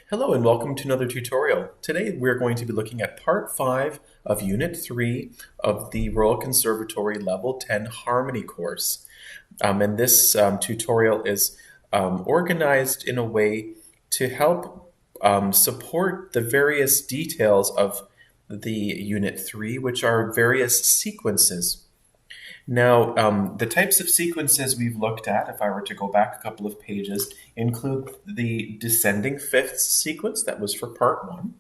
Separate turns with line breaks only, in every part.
Hello and welcome to another tutorial. Today we're going to be looking at part 5 of Unit 3 of the Royal Conservatory Level 10 Harmony course. And this tutorial is organized in a way to help support the various details of the Unit 3, which are various sequences. Now, the types of sequences we've looked at, if I were to go back a couple of pages, include the descending fifths sequence that was for part 1.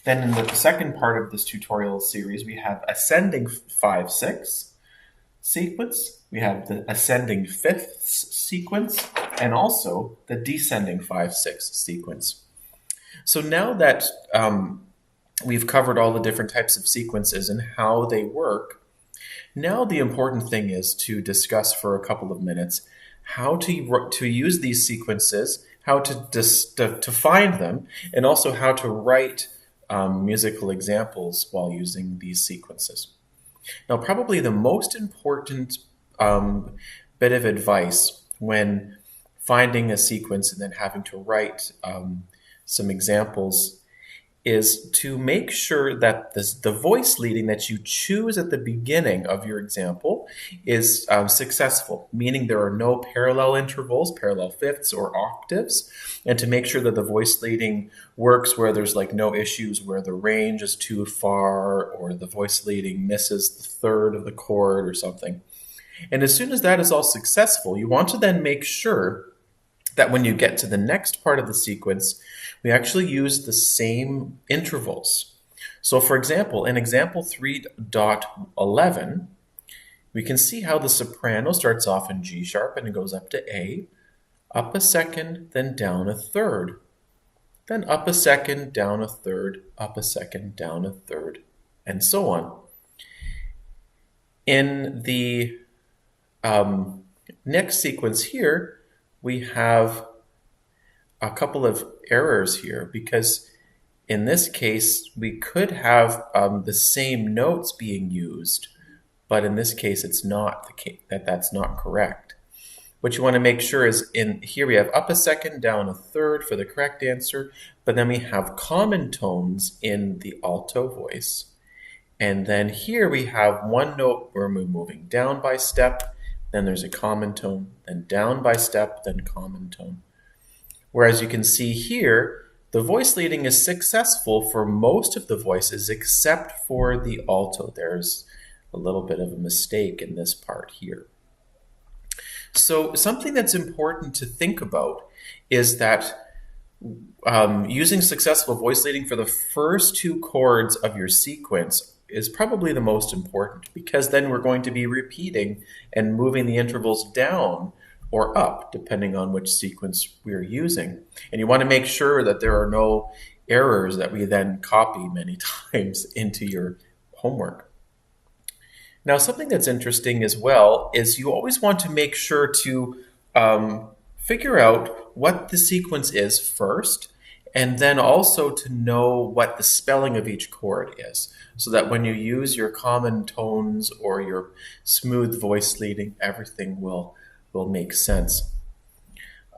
Then in the second part of this tutorial series, we have ascending 5/6 sequence, we have the ascending fifths sequence, and also the descending 5/6 sequence. So now that we've covered all the different types of sequences and how they work, now the important thing is to discuss for a couple of minutes how to use these sequences, how to find them, and also how to write musical examples while using these sequences. Now, probably the most important bit of advice when finding a sequence and then having to write some examples is to make sure that the voice leading that you choose at the beginning of your example is successful, meaning there are no parallel intervals, parallel fifths, or octaves, and to make sure that the voice leading works where there's like no issues where the range is too far or the voice leading misses the third of the chord or something. And as soon as that is all successful, you want to then make sure that when you get to the next part of the sequence, we actually use the same intervals. So for example, in example 3.11, we can see how the soprano starts off in G sharp and it goes up to A, up a second, then down a third, then up a second, down a third, up a second, down a third, and so on. In the next sequence here, we have a couple of errors here because in this case we could have the same notes being used, but in this case it's not the case, that's not correct. What you want to make sure is in here we have up a second, down a third for the correct answer, but then we have common tones in the alto voice. And then here we have one note where we're moving down by step, then there's a common tone, then down by step, then common tone. Whereas you can see here, the voice leading is successful for most of the voices except for the alto. There's a little bit of a mistake in this part here. So something that's important to think about is that using successful voice leading for the first two chords of your sequence is probably the most important, because then we're going to be repeating and moving the intervals down or up, depending on which sequence we're using. And you want to make sure that there are no errors that we then copy many times into your homework. Now, something that's interesting as well is you always want to make sure to figure out what the sequence is first, and then also to know what the spelling of each chord is, so that when you use your common tones or your smooth voice leading, everything will make sense.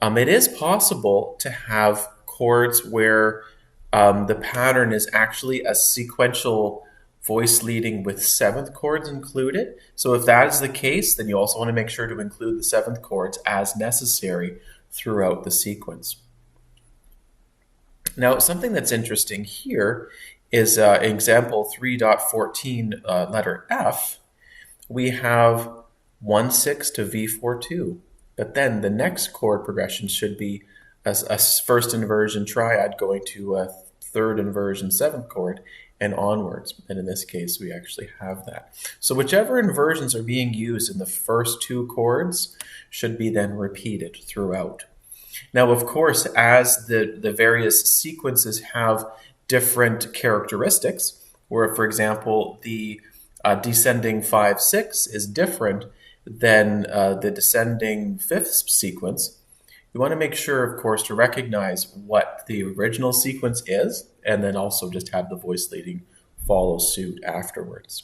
It is possible to have chords where the pattern is actually a sequential voice leading with seventh chords included. So if that is the case, then you also want to make sure to include the seventh chords as necessary throughout the sequence. Now, something that's interesting here is example 3.14, letter F. We have 1/6 to V4/2, but then the next chord progression should be a first inversion triad going to a third inversion seventh chord and onwards. And in this case, we actually have that. So whichever inversions are being used in the first two chords should be then repeated throughout. Now, of course, as the various sequences have different characteristics, where, for example, the descending 5/6 is different than the descending fifth sequence, you want to make sure, of course, to recognize what the original sequence is, and then also just have the voice leading follow suit afterwards.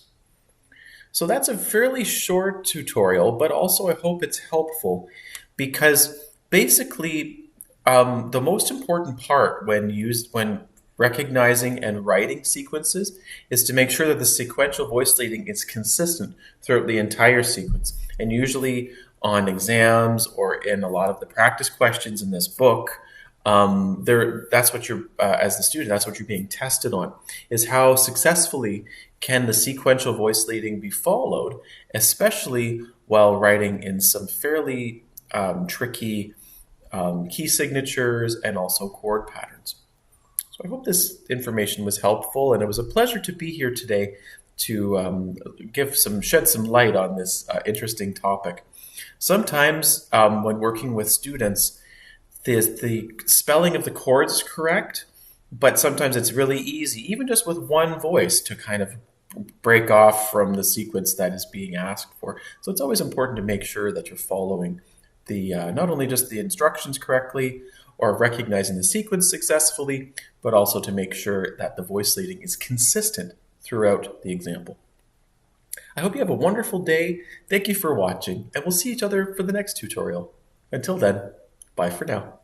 So that's a fairly short tutorial, but also I hope it's helpful, because basically The most important part when recognizing and writing sequences is to make sure that the sequential voice leading is consistent throughout the entire sequence. And usually on exams or in a lot of the practice questions in this book, that's what you're as the student, that's what you're being tested on, is how successfully can the sequential voice leading be followed, especially while writing in some fairly tricky key signatures and also chord patterns. So I hope this information was helpful, and it was a pleasure to be here today to shed some light on this interesting topic. Sometimes when working with students, the spelling of the chords is correct, but sometimes it's really easy, even just with one voice, to kind of break off from the sequence that is being asked for. So it's always important to make sure that you're following the not only just the instructions correctly or recognizing the sequence successfully, but also to make sure that the voice leading is consistent throughout the example. I hope you have a wonderful day. Thank you for watching, and we'll see each other for the next tutorial. Until then, bye for now.